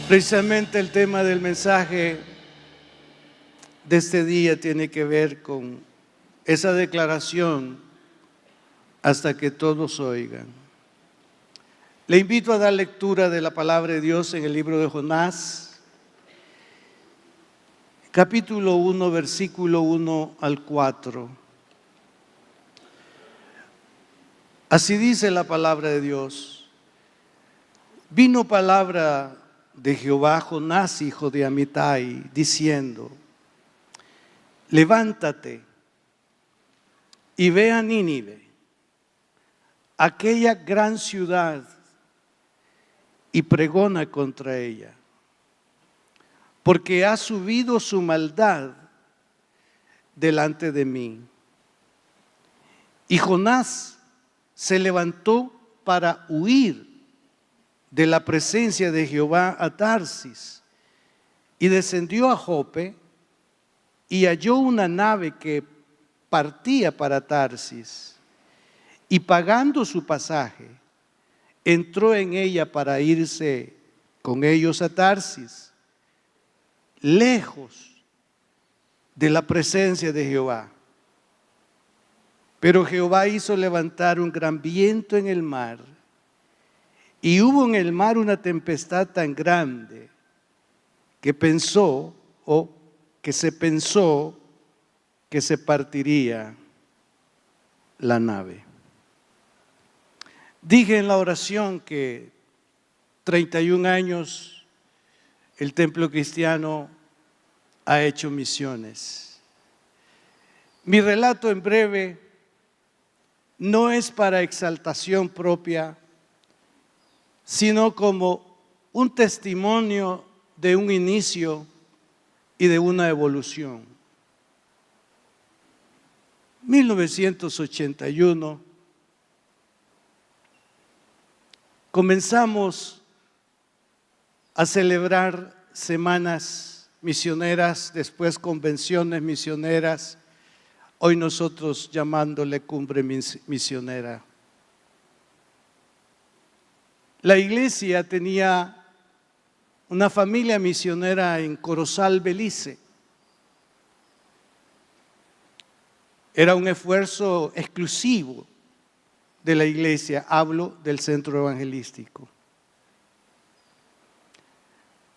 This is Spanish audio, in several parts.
Precisamente el tema del mensaje de este día tiene que ver con esa declaración: hasta que todos oigan. Le invito a dar lectura de la palabra de Dios en el libro de Jonás, capítulo 1, versículo 1 al 4. Así dice la palabra de Dios: vino palabra de Jehová a Jonás, hijo de Amitai, diciendo: levántate y ve a Nínive, aquella gran ciudad, y pregona contra ella, porque ha subido su maldad delante de mí. Y Jonás se levantó para huir de la presencia de Jehová a Tarsis, y descendió a Jope, y halló una nave que partía para Tarsis, y pagando su pasaje, entró en ella para irse con ellos a Tarsis, lejos de la presencia de Jehová. Pero Jehová hizo levantar un gran viento en el mar, y hubo en el mar una tempestad tan grande que se pensó que se partiría la nave. Dije en la oración que 31 años el templo cristiano ha hecho misiones. Mi relato en breve no es para exaltación propia, sino como un testimonio de un inicio y de una evolución. 1981 comenzamos a celebrar semanas misioneras, después convenciones misioneras, hoy nosotros llamándole cumbre misionera. La iglesia tenía una familia misionera en Corozal, Belice. Era un esfuerzo exclusivo de la iglesia, hablo del centro evangelístico.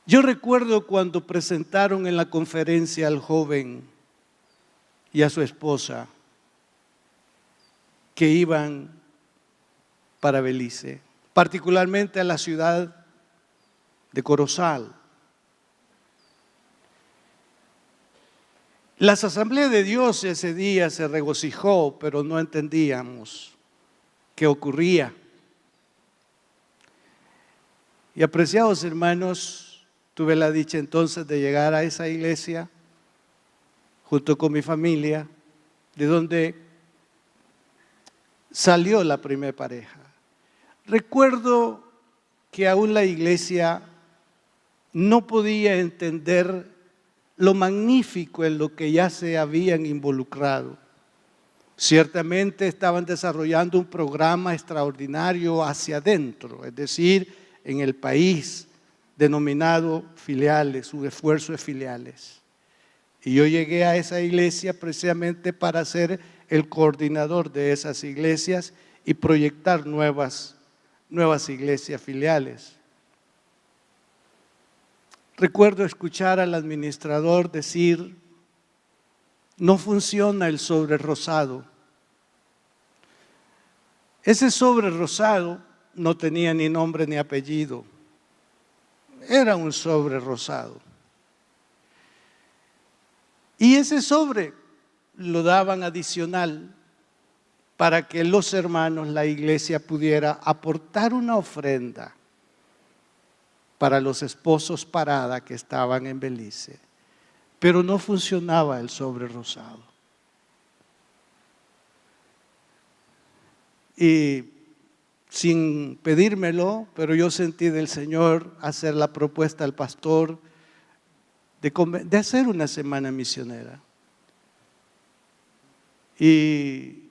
Yo recuerdo cuando presentaron en la conferencia al joven y a su esposa que iban para Belice, particularmente a la ciudad de Corozal. Las asambleas de Dios ese día se regocijó, pero no entendíamos qué ocurría. Y apreciados hermanos, tuve la dicha entonces de llegar a esa iglesia junto con mi familia, de donde salió la primera pareja. Recuerdo que aún la iglesia no podía entender lo magnífico en lo que ya se habían involucrado. Ciertamente estaban desarrollando un programa extraordinario hacia adentro, es decir, en el país, denominado filiales, un esfuerzo de filiales. Y yo llegué a esa iglesia precisamente para ser el coordinador de esas iglesias y proyectar nuevas iglesias filiales. Recuerdo escuchar al administrador decir: no funciona el sobre rosado. Ese sobre rosado no tenía ni nombre ni apellido. Era un sobre rosado. Y ese sobre lo daban adicional para que los hermanos, la iglesia, pudiera aportar una ofrenda para los esposos parada que estaban en Belice. Pero no funcionaba el sobre rosado. Y sin pedírmelo, pero yo sentí del Señor hacer la propuesta al pastor de hacer una semana misionera. Y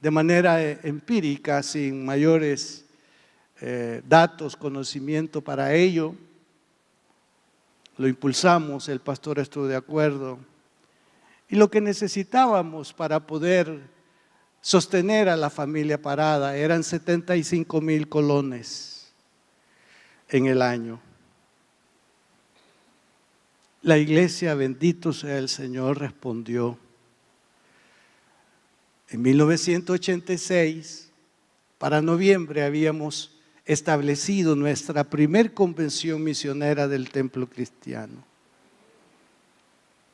de manera empírica, sin mayores datos, conocimiento para ello, lo impulsamos, el pastor estuvo de acuerdo. Y lo que necesitábamos para poder sostener a la familia Parada eran 75,000 colones en el año. La iglesia, bendito sea el Señor, respondió. En 1986, para noviembre, habíamos establecido nuestra primer convención misionera del Templo Cristiano.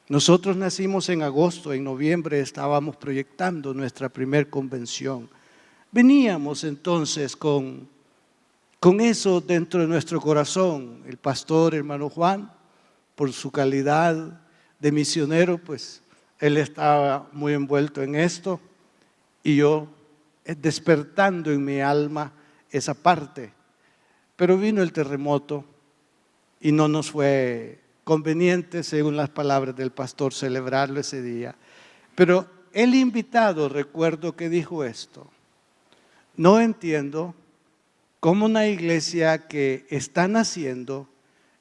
Nosotros nacimos en agosto, en noviembre estábamos proyectando nuestra primer convención. Veníamos entonces con eso dentro de nuestro corazón. El pastor, hermano Juan, por su calidad de misionero, pues él estaba muy envuelto en esto y yo despertando en mi alma esa parte. Pero vino el terremoto y no nos fue conveniente, según las palabras del pastor, celebrarlo ese día. Pero el invitado, recuerdo que dijo esto: no entiendo cómo una iglesia que está naciendo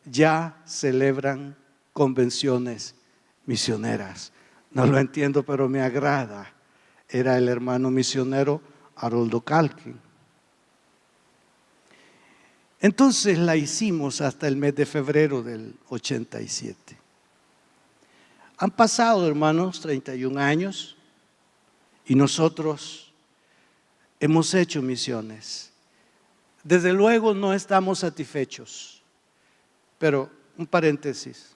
ya celebran convenciones misioneras. No lo entiendo, pero me agrada. Era el hermano misionero Haroldo Calkin. Entonces la hicimos hasta el mes de febrero del 87. Han pasado, hermanos, 31 años y nosotros hemos hecho misiones. Desde luego no estamos satisfechos, pero un paréntesis.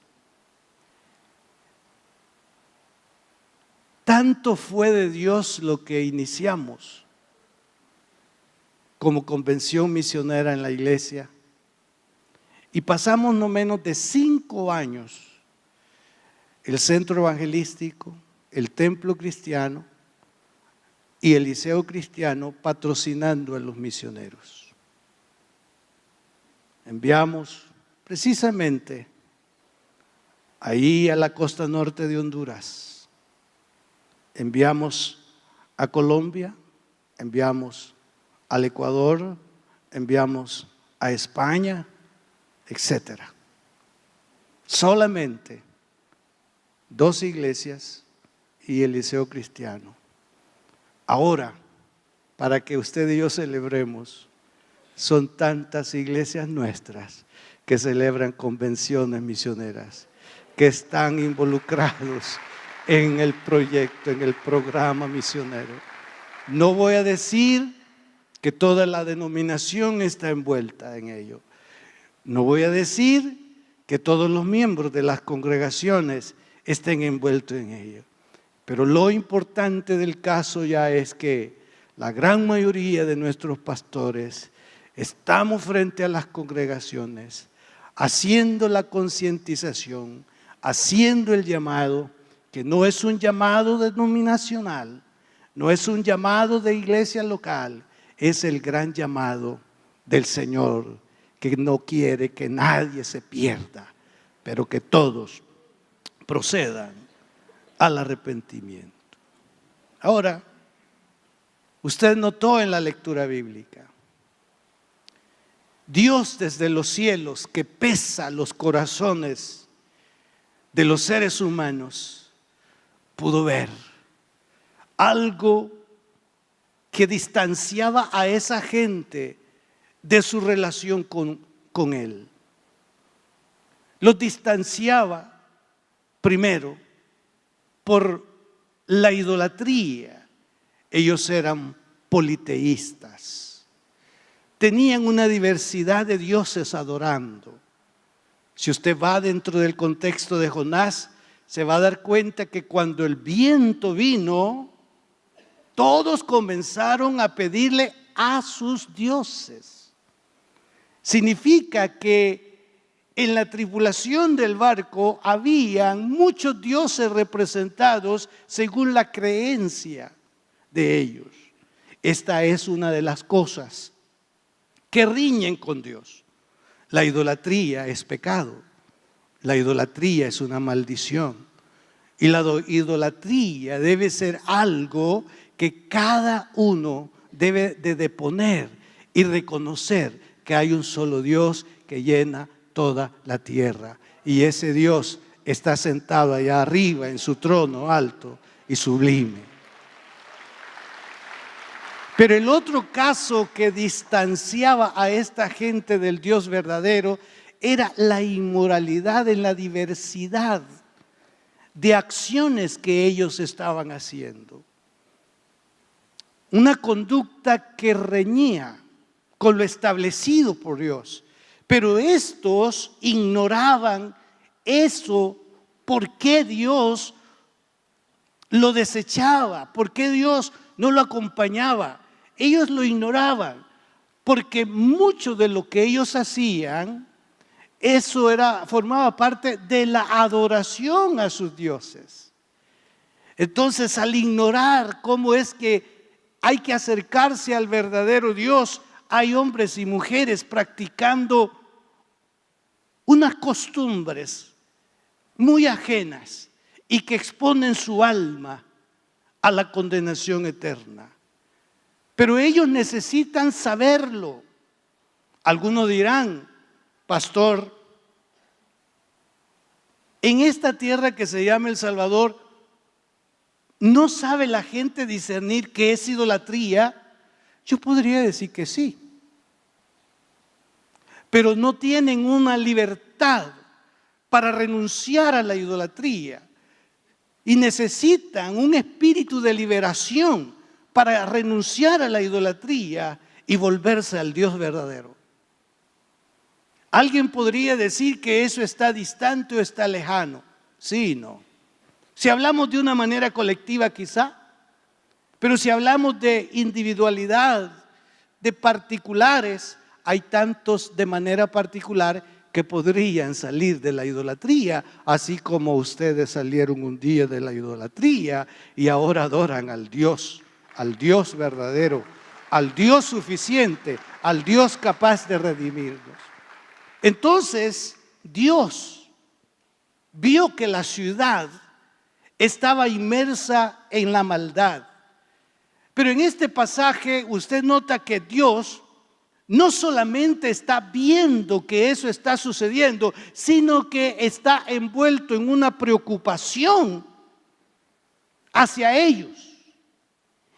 Tanto fue de Dios lo que iniciamos como convención misionera en la iglesia, y pasamos no menos de 5 años el centro evangelístico, el templo cristiano y el liceo cristiano patrocinando a los misioneros. Enviamos precisamente ahí a la costa norte de Honduras, enviamos a Colombia, enviamos al Ecuador, enviamos a España, etc. Solamente 2 iglesias y el liceo cristiano. Ahora, para que usted y yo celebremos, son tantas iglesias nuestras que celebran convenciones misioneras, que están involucrados en el proyecto, en el programa misionero. No voy a decir que toda la denominación está envuelta en ello. No voy a decir que todos los miembros de las congregaciones estén envueltos en ello. Pero lo importante del caso ya es que la gran mayoría de nuestros pastores estamos frente a las congregaciones, haciendo la concientización, haciendo el llamado, que no es un llamado denominacional, no es un llamado de iglesia local, es el gran llamado del Señor, que no quiere que nadie se pierda, pero que todos procedan al arrepentimiento. Ahora, usted notó en la lectura bíblica, Dios desde los cielos, que pesa los corazones de los seres humanos, pudo ver algo que distanciaba a esa gente de su relación con Él. Los distanciaba primero por la idolatría. Ellos eran politeístas. Tenían una diversidad de dioses adorando. Si usted va dentro del contexto de Jonás, se va a dar cuenta que cuando el viento vino, todos comenzaron a pedirle a sus dioses. Significa que en la tripulación del barco habían muchos dioses representados según la creencia de ellos. Esta es una de las cosas que riñen con Dios. La idolatría es pecado. La idolatría es una maldición. Y la idolatría debe ser algo que cada uno debe de deponer y reconocer que hay un solo Dios que llena toda la tierra. Y ese Dios está sentado allá arriba en su trono alto y sublime. Pero el otro caso que distanciaba a esta gente del Dios verdadero era la inmoralidad en la diversidad de acciones que ellos estaban haciendo. Una conducta que reñía con lo establecido por Dios. Pero estos ignoraban eso, por qué Dios lo desechaba, por qué Dios no lo acompañaba. Ellos lo ignoraban, porque mucho de lo que ellos hacían, eso formaba parte de la adoración a sus dioses. Entonces, al ignorar cómo es que hay que acercarse al verdadero Dios, hay hombres y mujeres practicando unas costumbres muy ajenas y que exponen su alma a la condenación eterna. Pero ellos necesitan saberlo. Algunos dirán, pastor, en esta tierra que se llama El Salvador, ¿no sabe la gente discernir qué es idolatría? Yo podría decir que sí. Pero no tienen una libertad para renunciar a la idolatría. Y necesitan un espíritu de liberación para renunciar a la idolatría y volverse al Dios verdadero. Alguien podría decir que eso está distante o está lejano. Sí, no. Si hablamos de una manera colectiva quizá, pero si hablamos de individualidad, de particulares, hay tantos de manera particular que podrían salir de la idolatría, así como ustedes salieron un día de la idolatría y ahora adoran al Dios verdadero, al Dios suficiente, al Dios capaz de redimirnos. Entonces, Dios vio que la ciudad estaba inmersa en la maldad. Pero en este pasaje usted nota que Dios no solamente está viendo que eso está sucediendo, sino que está envuelto en una preocupación hacia ellos.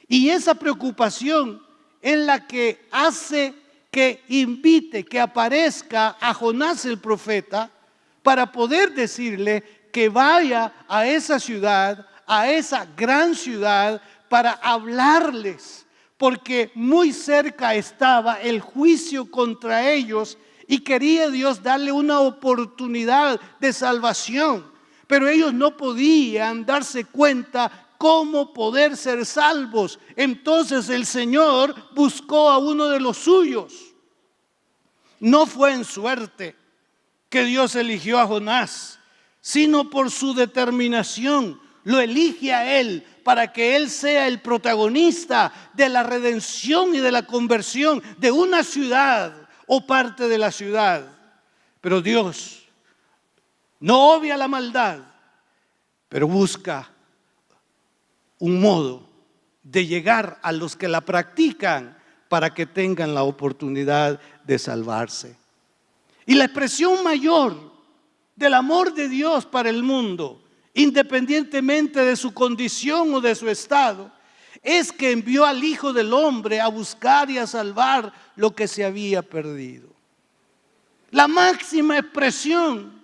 Y esa preocupación es la que hace que invite, que aparezca a Jonás el profeta para poder decirle que vaya a esa ciudad, a esa gran ciudad, para hablarles, porque muy cerca estaba el juicio contra ellos y quería Dios darle una oportunidad de salvación. Pero ellos no podían darse cuenta cómo poder ser salvos. Entonces el Señor buscó a uno de los suyos. No fue en suerte que Dios eligió a Jonás, sino por su determinación. Lo elige a él para que él sea el protagonista de la redención y de la conversión de una ciudad o parte de la ciudad. Pero Dios no obvia la maldad, pero busca un modo de llegar a los que la practican para que tengan la oportunidad de salvarse. Y la expresión mayor del amor de Dios para el mundo, independientemente de su condición o de su estado, es que envió al Hijo del Hombre a buscar y a salvar lo que se había perdido. La máxima expresión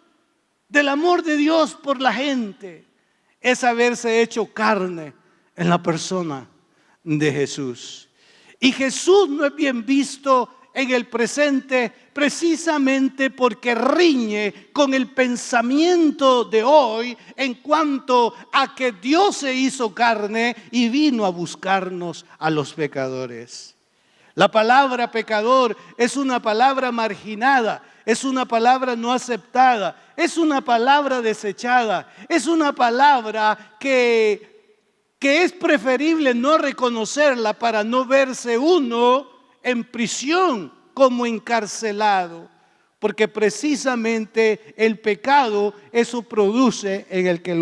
del amor de Dios por la gente es haberse hecho carne en la persona de Jesús. Y Jesús no es bien visto en el presente precisamente porque riñe con el pensamiento de hoy en cuanto a que Dios se hizo carne y vino a buscarnos a los pecadores. La palabra pecador es una palabra marginada, es una palabra no aceptada, es una palabra desechada, es una palabra que es preferible no reconocerla para no verse uno en prisión como encarcelado, porque precisamente el pecado eso produce en el que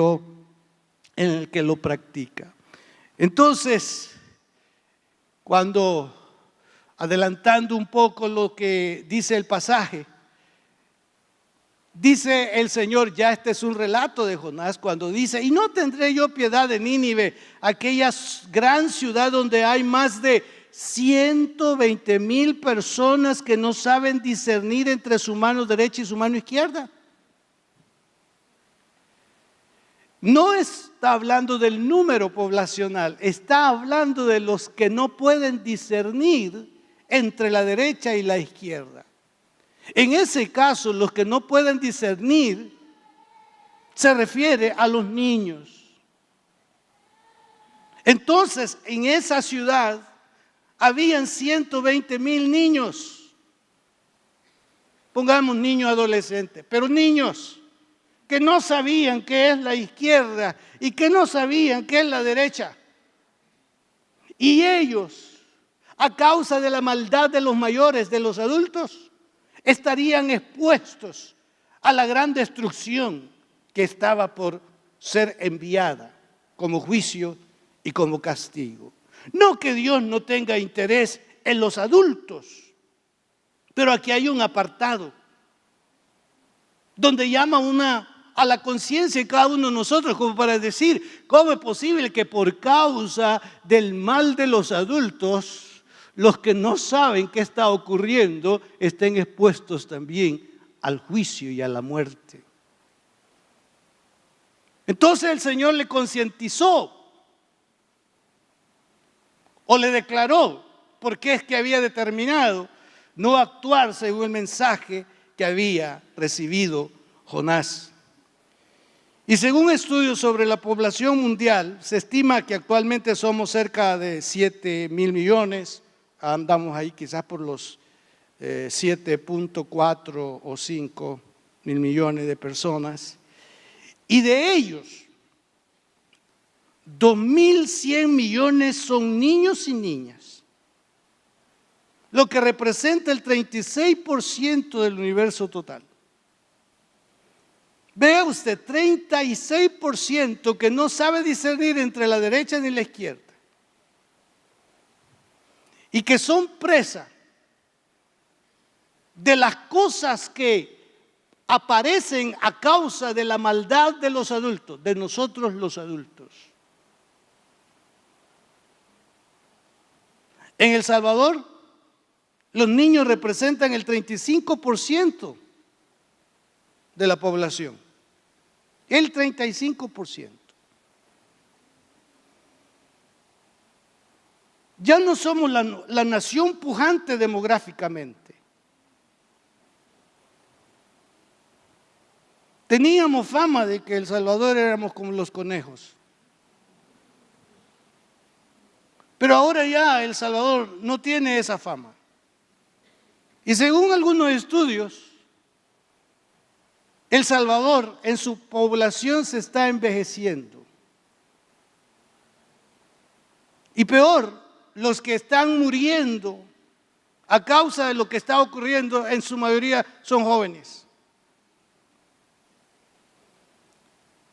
lo practica. Entonces, adelantando un poco lo que dice el pasaje, Dice el Señor, ya este es un relato de Jonás, cuando dice: y no tendré yo piedad de Nínive, aquella gran ciudad donde hay más de 120,000 personas que no saben discernir entre su mano derecha y su mano izquierda. No está hablando del número poblacional, está hablando de los que no pueden discernir entre la derecha y la izquierda. En ese caso, los que no pueden discernir se refiere a los niños. Entonces, en esa ciudad habían 120,000 niños. Pongamos niños adolescentes, pero niños que no sabían qué es la izquierda y que no sabían qué es la derecha. Y ellos, a causa de la maldad de los mayores, de los adultos, estarían expuestos a la gran destrucción que estaba por ser enviada como juicio y como castigo. No que Dios no tenga interés en los adultos, pero aquí hay un apartado donde llama a la conciencia de cada uno de nosotros, como para decir: ¿cómo es posible que por causa del mal de los adultos, los que no saben qué está ocurriendo estén expuestos también al juicio y a la muerte? Entonces el Señor le concientizó o le declaró por qué es que había determinado no actuar según el mensaje que había recibido Jonás. Y según estudios sobre la población mundial, se estima que actualmente somos cerca de 7,000 millones, andamos ahí quizás por los 7,4 o 5 mil millones de personas, y de ellos 2,100 millones son niños y niñas, lo que representa el 36% del universo total. Vea usted, 36% que no sabe discernir entre la derecha ni la izquierda, y que son presa de las cosas que aparecen a causa de la maldad de los adultos, de nosotros los adultos. En El Salvador, los niños representan el 35% de la población. El 35%. Ya no somos la nación pujante demográficamente. Teníamos fama de que El Salvador éramos como los conejos. Pero ahora ya El Salvador no tiene esa fama. Y según algunos estudios, El Salvador en su población se está envejeciendo. Y peor, los que están muriendo a causa de lo que está ocurriendo, en su mayoría son jóvenes.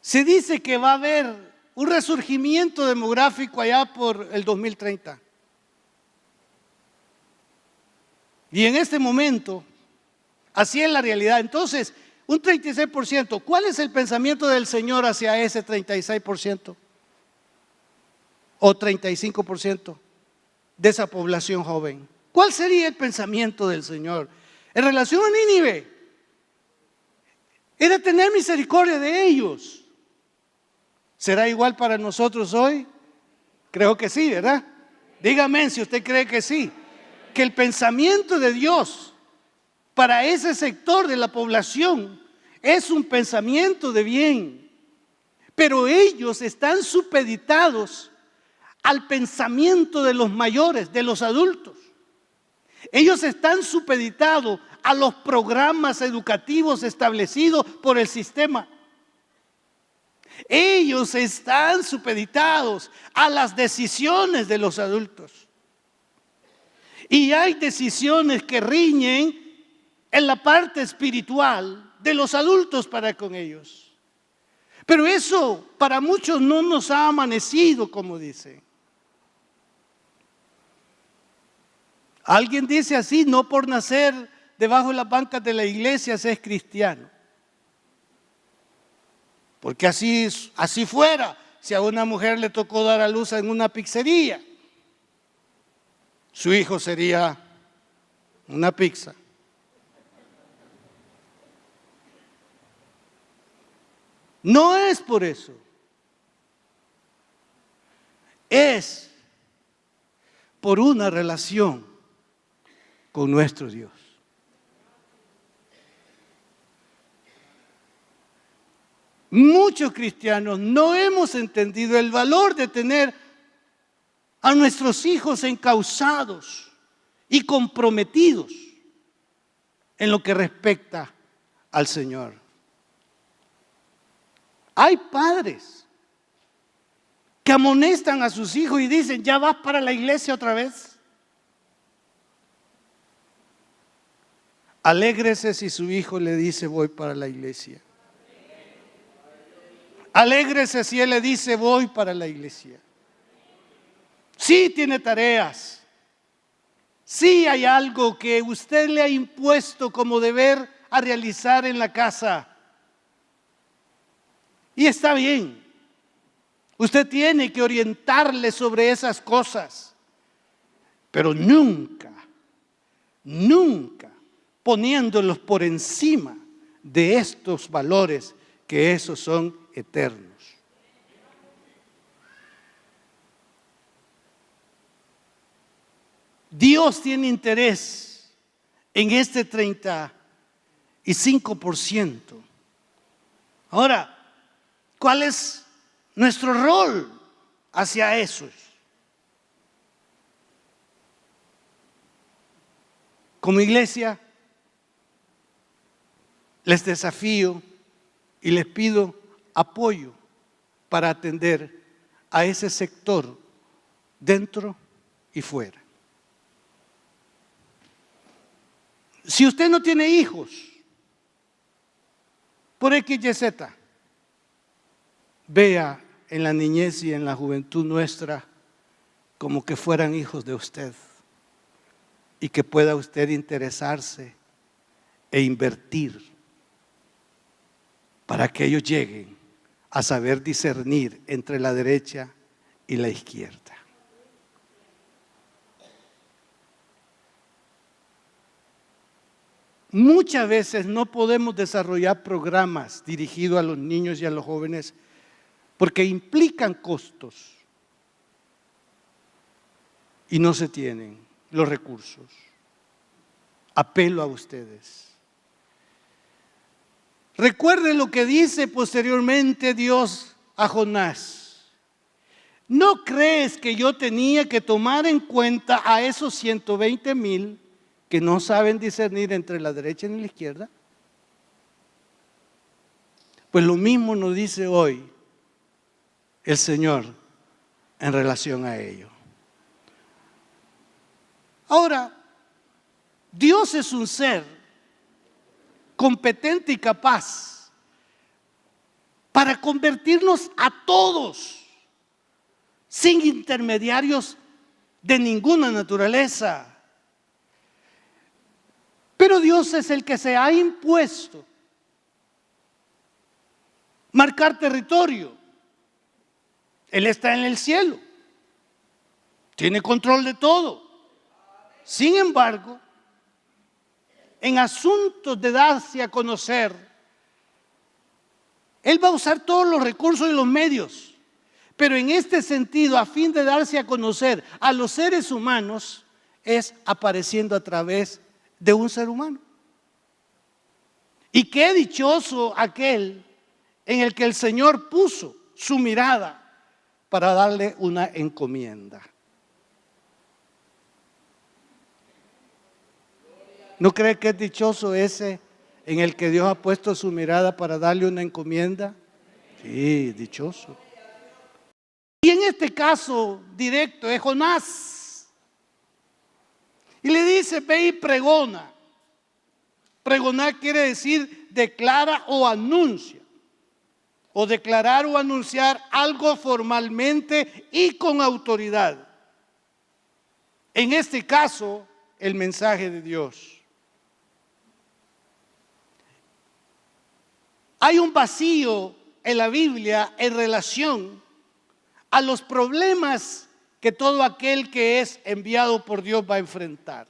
Se dice que va a haber un resurgimiento demográfico allá por el 2030. Y en este momento, así es la realidad. Entonces, un 36%, ¿cuál es el pensamiento del Señor hacia ese 36%? O 35% de esa población joven. ¿Cuál sería el pensamiento del Señor en relación a Nínive? Era tener misericordia de ellos. ¿Será igual para nosotros hoy? Creo que sí, ¿verdad? Dígame si usted cree que sí. Que el pensamiento de Dios para ese sector de la población es un pensamiento de bien. Pero ellos están supeditados al pensamiento de los mayores, de los adultos. Ellos están supeditados a los programas educativos establecidos por el sistema. Ellos están supeditados a las decisiones de los adultos. Y hay decisiones que riñen en la parte espiritual de los adultos para con ellos. Pero eso para muchos no nos ha amanecido, como dice. Alguien dice así: no por nacer debajo de las bancas de la iglesia se es cristiano. Porque así fuera, si a una mujer le tocó dar a luz en una pizzería, su hijo sería una pizza. No es por eso. Es por una relación con nuestro Dios. Muchos cristianos no hemos entendido el valor de tener a nuestros hijos encausados y comprometidos en lo que respecta al Señor. Hay padres que amonestan a sus hijos y dicen: ¿ya vas para la iglesia otra vez? Alégrese si su hijo le dice: voy para la iglesia. Alégrese si él le dice: voy para la iglesia. Sí tiene tareas. Sí hay algo que usted le ha impuesto como deber a realizar en la casa. Y está bien. Usted tiene que orientarle sobre esas cosas. Pero nunca poniéndolos por encima de estos valores, que esos son eternos. Dios tiene interés en este 35%. Ahora, ¿cuál es nuestro rol hacia esos? Como iglesia, les desafío y les pido apoyo para atender a ese sector dentro y fuera. Si usted no tiene hijos, por X, Y, Z, vea en la niñez y en la juventud nuestra como que fueran hijos de usted, y que pueda usted interesarse e invertir para que ellos lleguen a saber discernir entre la derecha y la izquierda. Muchas veces no podemos desarrollar programas dirigidos a los niños y a los jóvenes porque implican costos y no se tienen los recursos. Apelo a ustedes. Recuerden lo que dice posteriormente Dios a Jonás. ¿No crees que yo tenía que tomar en cuenta a esos 120,000 que no saben discernir entre la derecha y la izquierda? Pues lo mismo nos dice hoy el Señor en relación a ello. Ahora, Dios es un ser competente y capaz para convertirnos a todos sin intermediarios de ninguna naturaleza. Pero Dios es el que se ha impuesto marcar territorio. Él está en el cielo, tiene control de todo. Sin embargo, en asuntos de darse a conocer, Él va a usar todos los recursos y los medios. Pero en este sentido, a fin de darse a conocer a los seres humanos, es apareciendo a través de un ser humano. Y qué dichoso aquel en el que el Señor puso su mirada para darle una encomienda. ¿No cree que es dichoso ese en el que Dios ha puesto su mirada para darle una encomienda? Sí, dichoso. Y en este caso directo es Jonás. Y le dice: ve y pregona. Pregonar quiere decir declara o anuncia. O declarar o anunciar algo formalmente y con autoridad. En este caso, el mensaje de Dios. Hay un vacío en la Biblia en relación a los problemas que todo aquel que es enviado por Dios va a enfrentar.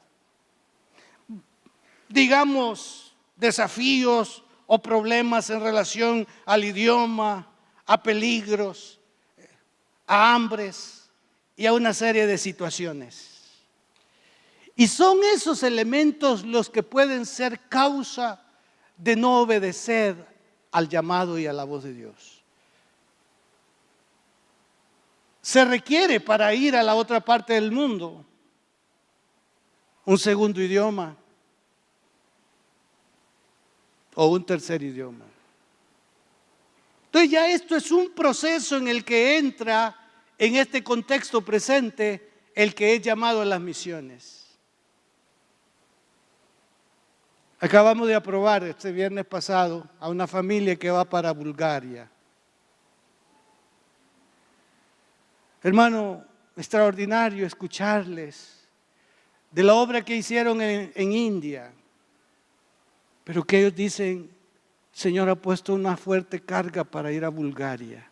Digamos, desafíos o problemas en relación al idioma, a peligros, a hambres y a una serie de situaciones. Y son esos elementos los que pueden ser causa de no obedecer al llamado y a la voz de Dios. Se requiere para ir a la otra parte del mundo un segundo idioma o un tercer idioma. Entonces ya esto es un proceso en el que entra en este contexto presente el que es llamado a las misiones. Acabamos de aprobar este viernes pasado a una familia que va para Bulgaria. Hermano, extraordinario escucharles de la obra que hicieron en India, pero que ellos dicen, Señor ha puesto una fuerte carga para ir a Bulgaria.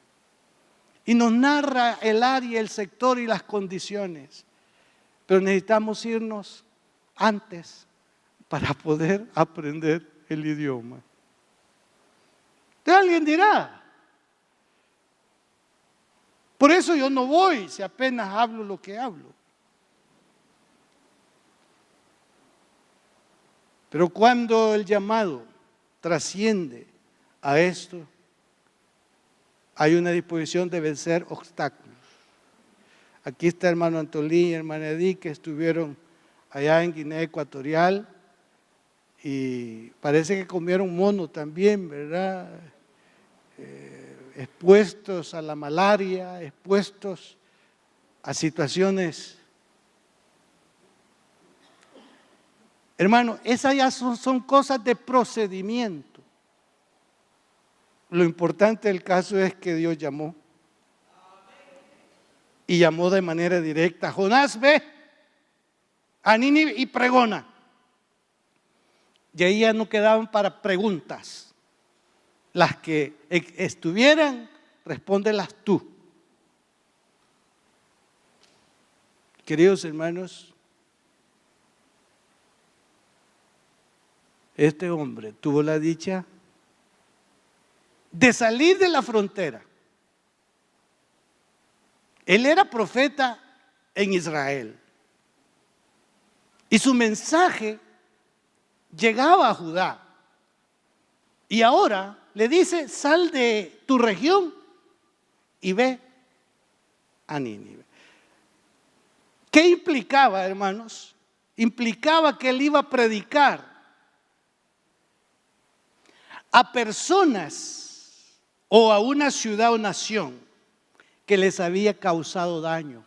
Y nos narra el área, el sector y las condiciones, pero necesitamos irnos antes para poder aprender el idioma. Entonces alguien dirá, por eso yo no voy si apenas hablo lo que hablo. Pero cuando el llamado trasciende a esto, hay una disposición de vencer obstáculos. Aquí está hermano Antolín y hermana Edith, que estuvieron allá en Guinea Ecuatorial y parece que comieron mono también, ¿verdad? Expuestos a la malaria, expuestos a situaciones. Hermano, esas ya son cosas de procedimiento. Lo importante del caso es que Dios llamó. Y llamó de manera directa. Jonás, ve a Nínive y pregona. Y ahí ya no quedaban para preguntas. Las que estuvieran, respóndelas tú. Queridos hermanos, este hombre tuvo la dicha de salir de la frontera. Él era profeta en Israel. Y su mensaje llegaba a Judá. Y ahora le dice, sal de tu región y ve a Nínive. ¿Qué implicaba, hermanos? Implicaba que él iba a predicar a personas o a una ciudad o nación que les había causado daño.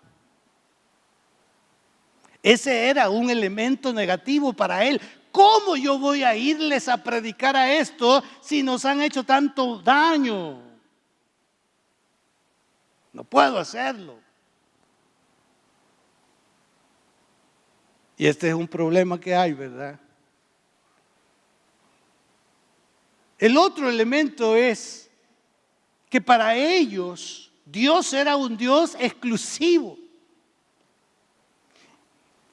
Ese era un elemento negativo para él. ¿Cómo yo voy a irles a predicar a esto si nos han hecho tanto daño? No puedo hacerlo. Y este es un problema que hay, ¿verdad? El otro elemento es que para ellos Dios era un Dios exclusivo.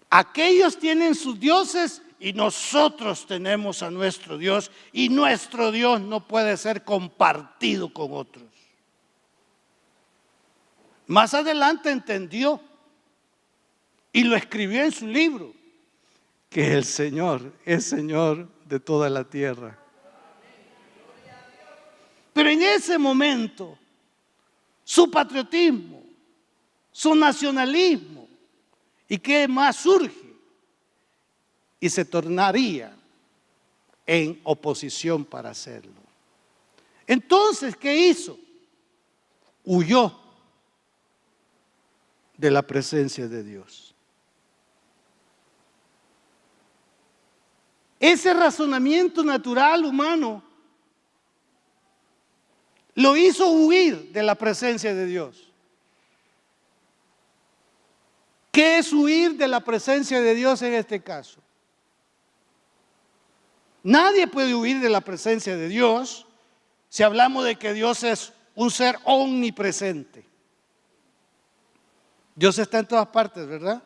Aquellos tienen sus dioses y nosotros tenemos a nuestro Dios, y nuestro Dios no puede ser compartido con otros. Más adelante entendió y lo escribió en su libro, que el Señor es Señor de toda la tierra. Pero en ese momento, su patriotismo, su nacionalismo, ¿y qué más surge? Y se tornaría en oposición para hacerlo. Entonces, ¿qué hizo? Huyó de la presencia de Dios. Ese razonamiento natural humano lo hizo huir de la presencia de Dios. ¿Qué es huir de la presencia de Dios en este caso? Nadie puede huir de la presencia de Dios si hablamos de que Dios es un ser omnipresente. Dios está en todas partes, ¿verdad?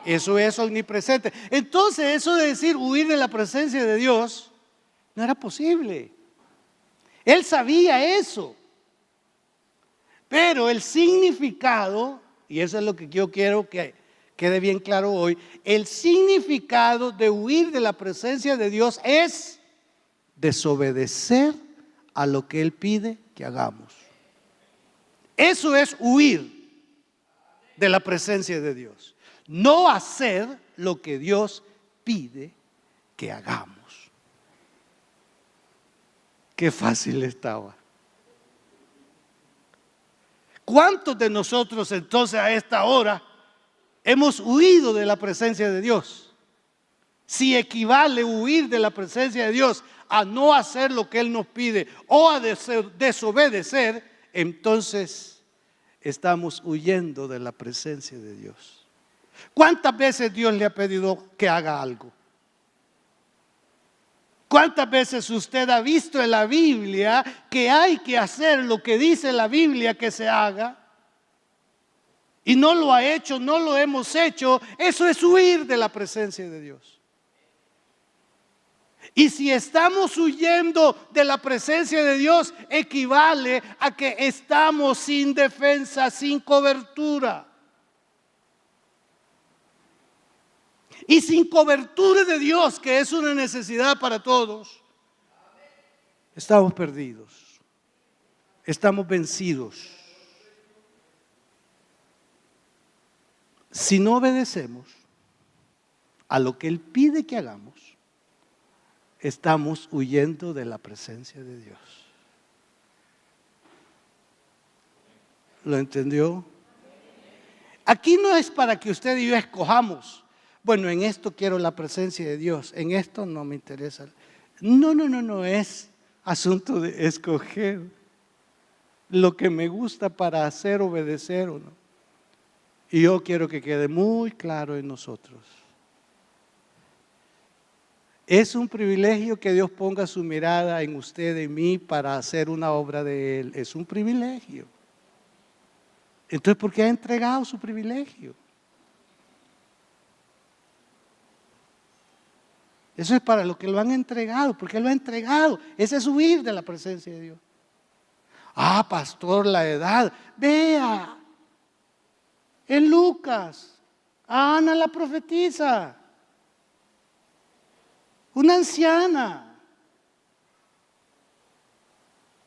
Eso es omnipresente. Entonces, eso de decir huir de la presencia de Dios no era posible. Él sabía eso. Pero el significado, y eso es lo que yo quiero que quede bien claro hoy, el significado de huir de la presencia de Dios es desobedecer a lo que Él pide que hagamos. Eso es huir de la presencia de Dios. No hacer lo que Dios pide que hagamos. Qué fácil estaba. ¿Cuántos de nosotros entonces a esta hora hemos huido de la presencia de Dios? Si equivale huir de la presencia de Dios a no hacer lo que Él nos pide o a desobedecer, entonces estamos huyendo de la presencia de Dios. ¿Cuántas veces Dios le ha pedido que haga algo? ¿Cuántas veces usted ha visto en la Biblia que hay que hacer lo que dice la Biblia que se haga? Y no lo ha hecho, no lo hemos hecho. Eso es huir de la presencia de Dios. Y si estamos huyendo de la presencia de Dios, equivale a que estamos sin defensa, sin cobertura. Y sin cobertura de Dios, que es una necesidad para todos, estamos perdidos, estamos vencidos. Si no obedecemos a lo que Él pide que hagamos, estamos huyendo de la presencia de Dios. ¿Lo entendió? Aquí no es para que usted y yo escojamos. Bueno, en esto quiero la presencia de Dios, en esto no me interesa. No, es asunto de escoger lo que me gusta para hacer, obedecer o no. Y yo quiero que quede muy claro en nosotros. Es un privilegio que Dios ponga su mirada en usted, en mí, para hacer una obra de Él. Es un privilegio. Entonces, ¿por qué ha entregado su privilegio? Eso es para lo que lo han entregado, porque lo ha entregado. Ese es huir de la presencia de Dios. Ah, pastor, la edad. Vea, en Lucas, a Ana la profetisa, una anciana,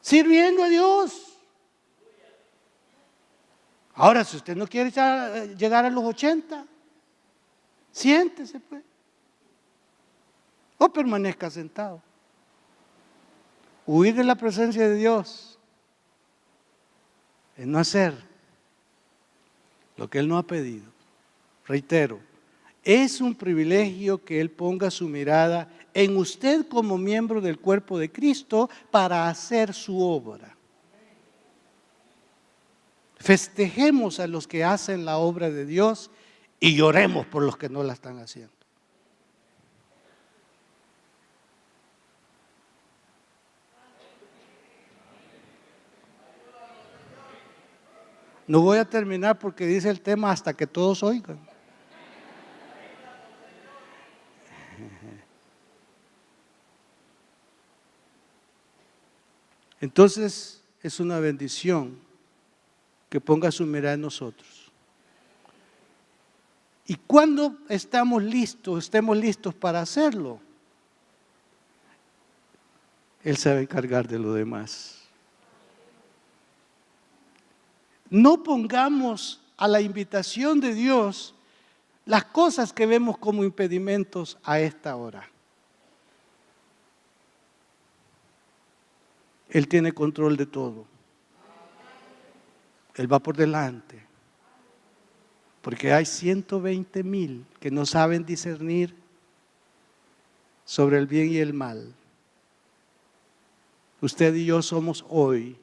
sirviendo a Dios. Ahora, si usted no quiere llegar a los 80, siéntese pues. O permanezca sentado. Huir de la presencia de Dios es no hacer lo que Él no ha pedido. Reitero, es un privilegio que Él ponga su mirada en usted como miembro del cuerpo de Cristo para hacer su obra. Festejemos a los que hacen la obra de Dios y lloremos por los que no la están haciendo. No voy a terminar porque dice el tema hasta que todos oigan. Entonces es una bendición que ponga su mirada en nosotros. Y cuando estemos listos para hacerlo, Él se va a encargar de lo demás. No pongamos a la invitación de Dios las cosas que vemos como impedimentos a esta hora. Él tiene control de todo. Él va por delante. Porque hay 120,000 que no saben discernir sobre el bien y el mal. Usted y yo somos hoy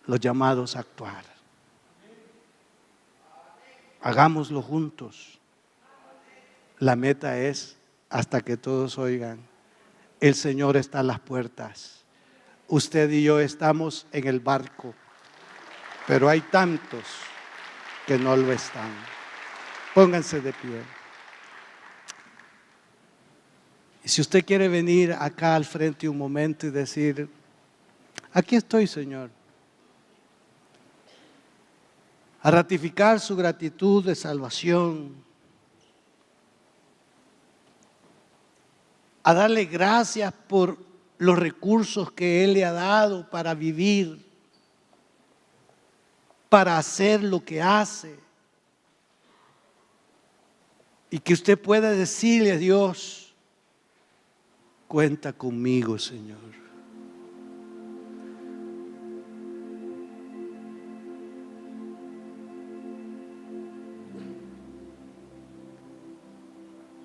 los llamados a actuar. Hagámoslo juntos. La meta es hasta que todos oigan: el Señor está a las puertas. usted y yo estamos en el barco, pero hay tantos que no lo están. Pónganse de pie. Y si usted quiere venir acá al frente un momento y decir: aquí estoy, Señor, a ratificar su gratitud de salvación, a darle gracias por los recursos que Él le ha dado para vivir, para hacer lo que hace, y que usted pueda decirle a Dios: cuenta conmigo, Señor.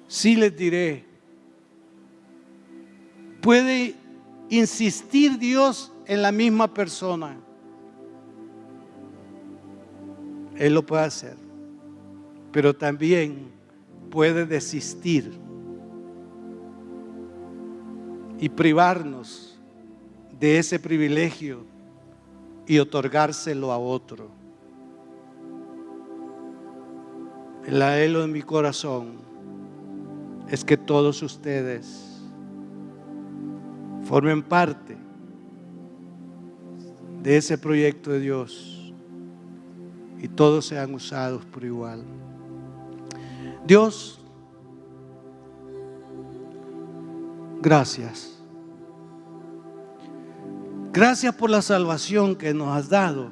Sí les diré, puede insistir Dios en la misma persona. Él lo puede hacer, pero también puede desistir y privarnos de ese privilegio y otorgárselo a otro. El anhelo de mi corazón es que todos ustedes formen parte de ese proyecto de Dios y todos sean usados por igual. Dios, gracias. Gracias por la salvación que nos has dado.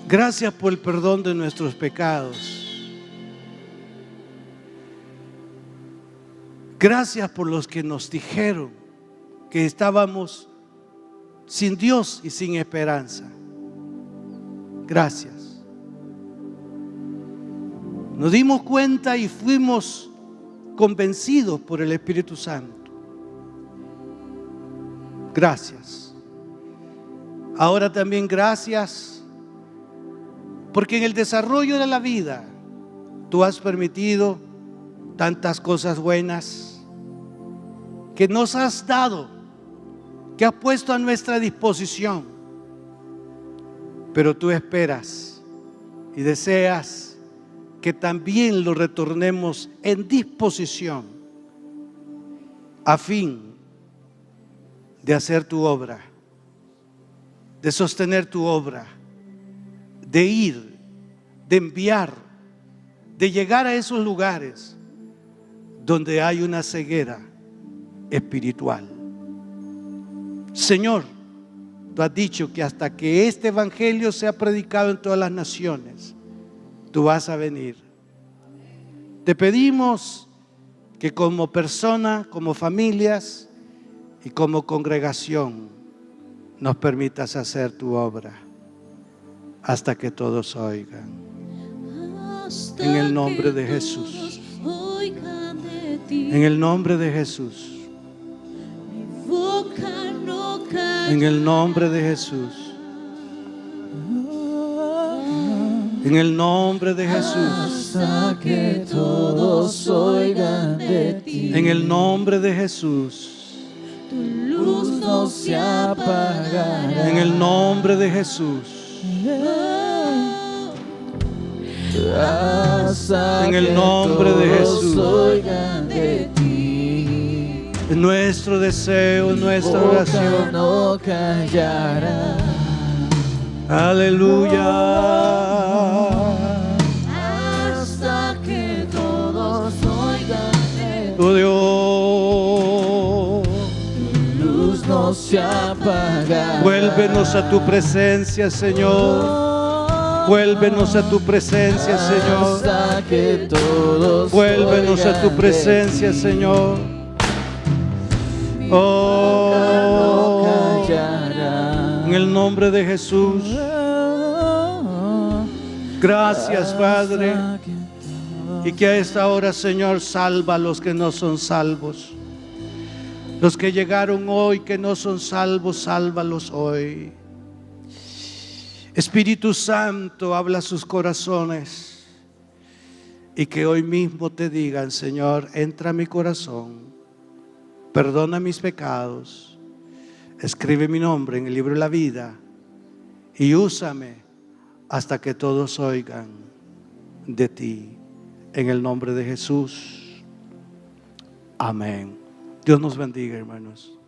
Gracias por el perdón de nuestros pecados. Gracias por los que nos dijeron que estábamos sin Dios y sin esperanza. Gracias. Nos dimos cuenta y fuimos convencidos por el Espíritu Santo. Gracias. Ahora también gracias porque en el desarrollo de la vida tú has permitido tantas cosas buenas que nos has dado, que has puesto a nuestra disposición. Pero tú esperas y deseas que también lo retornemos en disposición a fin de hacer tu obra, de sostener tu obra, de ir, de enviar, de llegar a esos lugares donde hay una ceguera espiritual. Señor, tú has dicho que hasta que este evangelio sea predicado en todas las naciones, tú vas a venir. Te pedimos que como persona, como familias y como congregación nos permitas hacer tu obra hasta que todos oigan. En el nombre de Jesús. En el nombre de Jesús. En el nombre de Jesús. En el nombre de Jesús. Hasta que todos oigan de ti. En el nombre de Jesús. Tu luz no se apagará. En el nombre de Jesús. Hasta En el nombre de Jesús. oigan de ti. Es nuestro deseo, nuestra Boca oración. no callará. Aleluya. Hasta que todos oigan de ti. Oh Dios, Tu luz no se apagará. vuélvenos a tu presencia, Señor. Vuélvenos a tu presencia, Señor. Hasta que todos Vuélvenos a tu oigan presencia, de ti. Señor. No Oh, callará. en el nombre de Jesús. Gracias, Padre. Y que a esta hora, Señor, salva a los que no son salvos. Los que llegaron hoy que no son salvos, sálvalos hoy. Espíritu Santo, habla a sus corazones y que hoy mismo te digan: Señor, entra a mi corazón perdona mis pecados, escribe mi nombre en el libro de la vida y úsame hasta que todos oigan de ti. En el nombre de Jesús. Amén. Dios nos bendiga, hermanos.